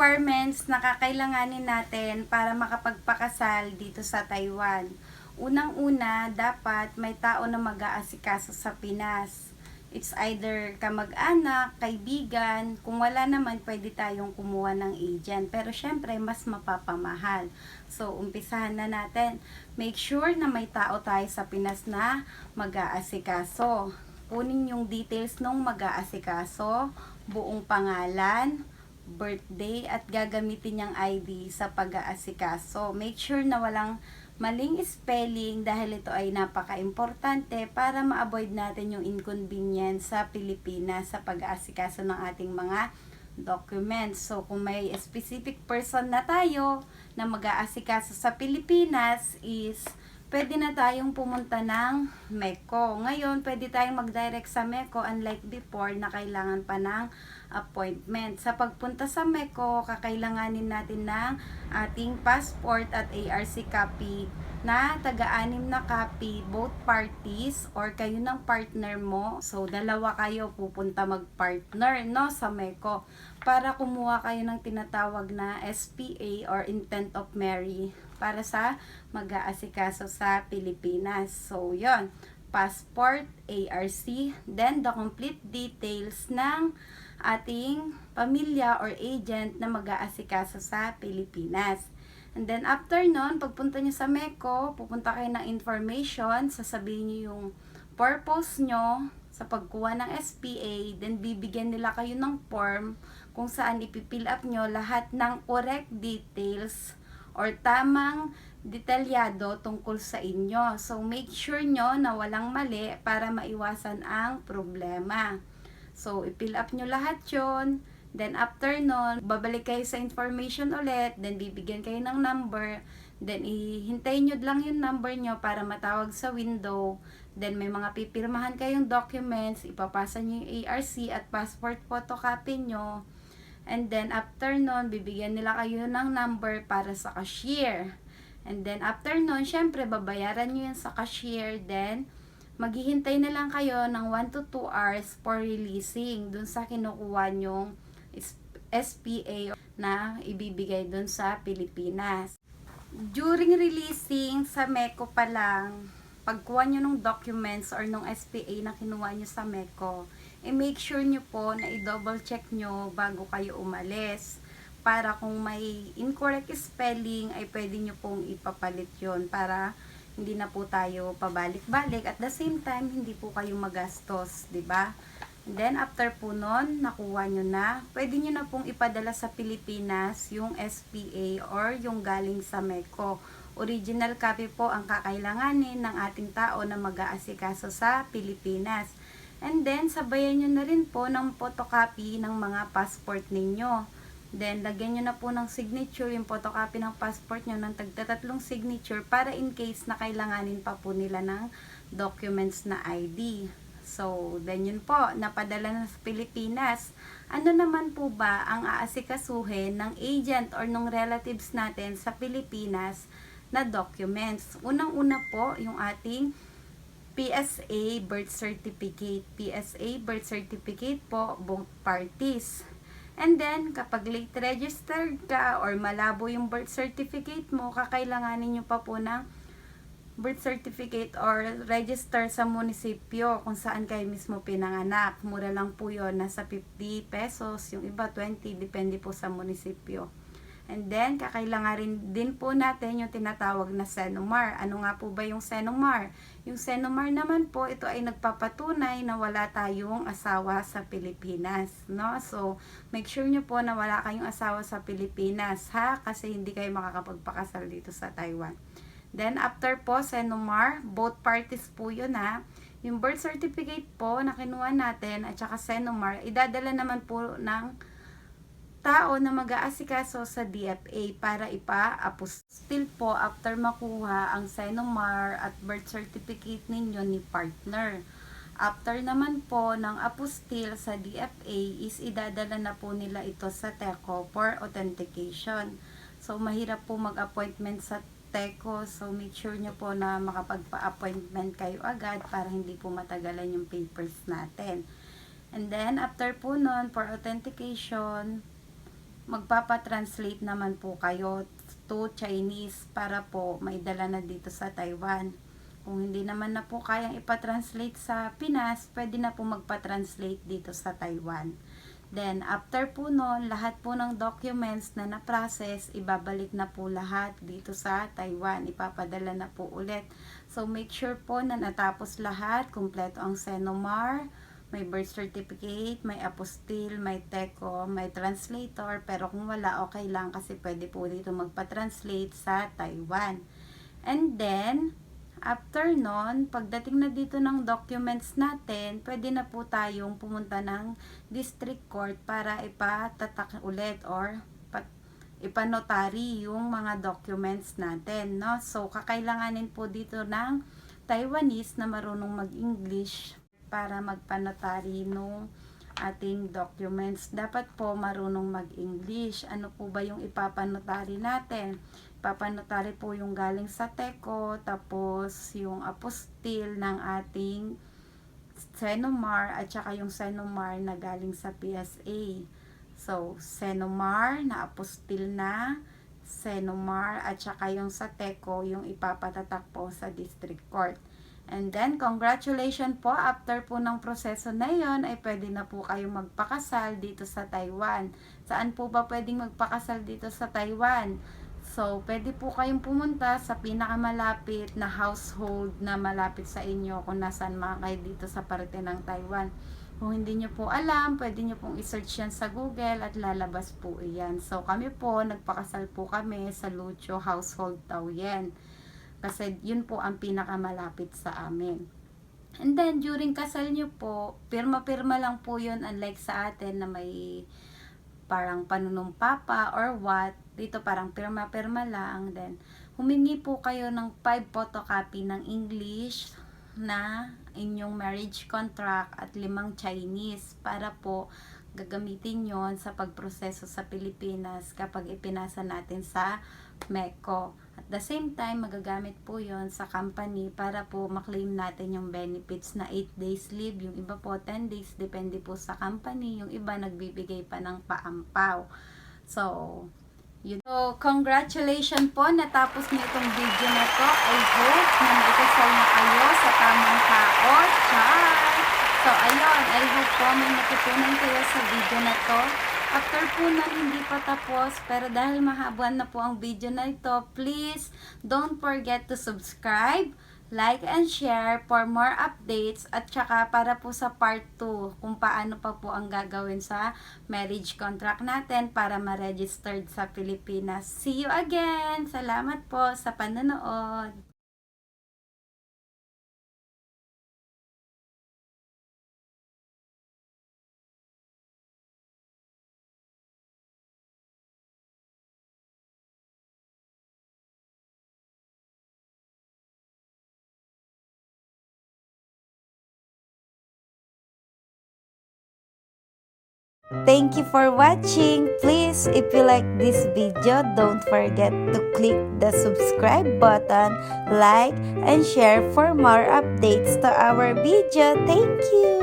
requirements na kakailanganin natin para makapagpakasal dito sa Taiwan. Unang-una, dapat may tao na mag-aasikaso sa Pinas. It's either kamag-anak, kaibigan, kung wala naman pwede tayong kumuha ng agent. Pero syempre, mas mapapamahal. So, umpisahan na natin. Make sure na may tao tayo sa Pinas na mag-aasikaso. Kunin yung details ng mag-aasikaso, buong pangalan, birthday, at gagamitin niyang ID sa pag-aasikaso. Make sure na walang maling spelling dahil ito ay napaka-importante para ma-avoid natin yung inconvenience sa Pilipinas sa pag-aasikaso ng ating mga documents. So, kung may specific person na tayo na mag-aasikaso sa Pilipinas is pwede na tayong pumunta ng MECO. Ngayon, pwede tayong mag-direct sa MECO unlike before na kailangan pa ng appointment. Sa pagpunta sa MECO, kakailanganin natin ng ating passport at ARC copy na taga-anim na copy, both parties or kayo ng partner mo. So, dalawa kayo pupunta mag-partner, no, sa MECO para kumuha kayo ng tinatawag na SPA or Intent of Marry para sa mag-aasikaso sa Pilipinas. So, yon, passport, ARC, then the complete details ng ating pamilya or agent na mag-aasikaso sa Pilipinas. And then after nun, pagpunta nyo sa MECO, pupunta kayo ng information, sasabihin nyo yung purpose nyo sa pagkuha ng SPA, then bibigyan nila kayo ng form kung saan ipipill up nyo lahat ng correct details or tamang detalyado tungkol sa inyo. So, make sure nyo na walang mali para maiwasan ang problema. So, i-fill up nyo lahat yon. Then, after nun, babalik kayo sa information ulit. Then, bibigyan kayo ng number. Then, ihintayin nyo lang yung number nyo para matawag sa window. Then, may mga pipirmahan kayong documents. Ipapasa nyo yung ARC at passport photocopy nyo. And then, after nun, bibigyan nila kayo ng number para sa cashier. And then, after nun, syempre, babayaran nyo yun sa cashier. Then, maghihintay na lang kayo ng 1 to 2 hours for releasing dun sa kinukuha nyong SPA na ibibigay dun sa Pilipinas. During releasing sa MECO pa lang, pagkuha nyo ng documents or ng SPA na kinuha nyo sa MECO, make sure nyo po na i-double check nyo bago kayo umalis. Para kung may incorrect spelling, ay pwede nyo pong ipapalit yon para hindi na po tayo pabalik-balik. At the same time, hindi po kayo magastos, di ba? And then, after po nun, nakuha nyo na, pwede nyo na pong ipadala sa Pilipinas yung SPA or yung galing sa MECO. Original copy po ang kakailanganin ng ating tao na mag-aasikaso sa Pilipinas. And then, sabayan nyo na rin po ng photocopy ng mga passport ninyo. Then, lagyan nyo na po ng signature, yung photocopy ng passport nyo ng tagtatatlong signature para in case na kailanganin pa po nila ng documents na ID. So, then yun po, napadala na sa Pilipinas. Ano naman po ba ang aasikasuhin ng agent or ng relatives natin sa Pilipinas na documents? Unang-una po, yung ating PSA birth certificate. PSA birth certificate po, both parties. And then, kapag late registered ka or malabo yung birth certificate mo, kakailanganin nyo pa po ng birth certificate or register sa munisipyo kung saan kayo mismo pinanganak. Mura lang po yun, nasa 50 pesos, yung iba 20, depende po sa munisipyo. And then, kakailangan rin din po natin yung tinatawag na Senomar. Ano nga po ba yung Senomar? Yung Senomar naman po, ito ay nagpapatunay na wala tayong asawa sa Pilipinas, no? So, make sure nyo po na wala kayong asawa sa Pilipinas, ha? Kasi hindi kayo makakapagpakasal dito sa Taiwan. Then, after po, Senomar, both parties po yun, ha? Yung birth certificate po na kinuha natin at saka Senomar, idadala naman po ng tao na mag-aasikaso sa DFA para ipa-apostil po after makuha ang Senomar at birth certificate ninyo ni partner. After naman po ng apostil sa DFA is idadala na po nila ito sa TECO for authentication. So, mahirap po mag-appointment sa TECO. So, make sure nyo po na makapagpa-appointment kayo agad para hindi po matagalan yung papers natin. And then, after po nun, for authentication, magpapatranslate naman po kayo to Chinese para po may dala na dito sa Taiwan. Kung hindi naman na po kayang ipatranslate sa Pinas, pwede na po magpatranslate dito sa Taiwan. Then, after po nun, lahat po ng documents na na-process, ibabalik na po lahat dito sa Taiwan. Ipapadala na po ulit. So, make sure po na natapos lahat. Kumpleto ang Senomar, may birth certificate, may apostille, may TECO, may translator. Pero kung wala, okay lang kasi pwede po dito magpa-translate sa Taiwan. And then, after nun, pagdating na dito ng documents natin, pwede na po tayong pumunta ng district court para ipatatak ulit or ipanotary yung mga documents natin, no? So, kakailanganin po dito ng Taiwanese na marunong mag-English para magpanotary nung ating documents. Dapat po marunong mag-English. Ano po ba yung ipapanotary natin? Ipapanotary po yung galing sa TECO, tapos yung apostille ng ating Senomar, at saka yung Senomar na galing sa PSA. So, Senomar na apostille na, Senomar, at saka yung sa TECO, yung ipapatatak po sa district court. And then, congratulations po, after po ng proseso na yon ay pwede na po kayong magpakasal dito sa Taiwan. Saan po ba pwedeng magpakasal dito sa Taiwan? So, pwede po kayong pumunta sa pinakamalapit na household na malapit sa inyo kung nasaan mga kayo dito sa parte ng Taiwan. Kung hindi nyo po alam, pwede nyo pong isearch yan sa Google at lalabas po iyan. So, kami po, nagpakasal po kami sa Lucio Household Taoyuan. Kasi yun po ang pinakamalapit sa amin. And then, during kasal nyo po, pirma-pirma lang po yun, unlike sa atin na may parang panunumpapa or what. Dito parang pirma-pirma lang. Then, humingi po kayo ng 5 photocopy ng English na inyong marriage contract at 5 Chinese para po gagamitin yon sa pagproseso sa Pilipinas kapag ipinasa natin sa MECO. At the same time, magagamit po yon sa company para po maklaim natin yung benefits na 8 days leave. Yung iba po 10 days, depende po sa company. Yung iba nagbibigay pa ng paampaw. So, So, congratulations po, natapos niyo itong video na to. I hope na naikasal na kayo sa tamang tao. Char! So, ayun, I hope po may natutunan kayo sa video na to. After po na hindi pa tapos, pero dahil mahabuan na po ang video na ito, please don't forget to subscribe, like and share for more updates, at saka para po sa part 2 kung paano pa po ang gagawin sa marriage contract natin para ma-registered sa Pilipinas. See you again! Salamat po sa panonood! Thank you for watching. Please, if you like this video, don't forget to click the subscribe button, like, and share for more updates to our video. Thank you.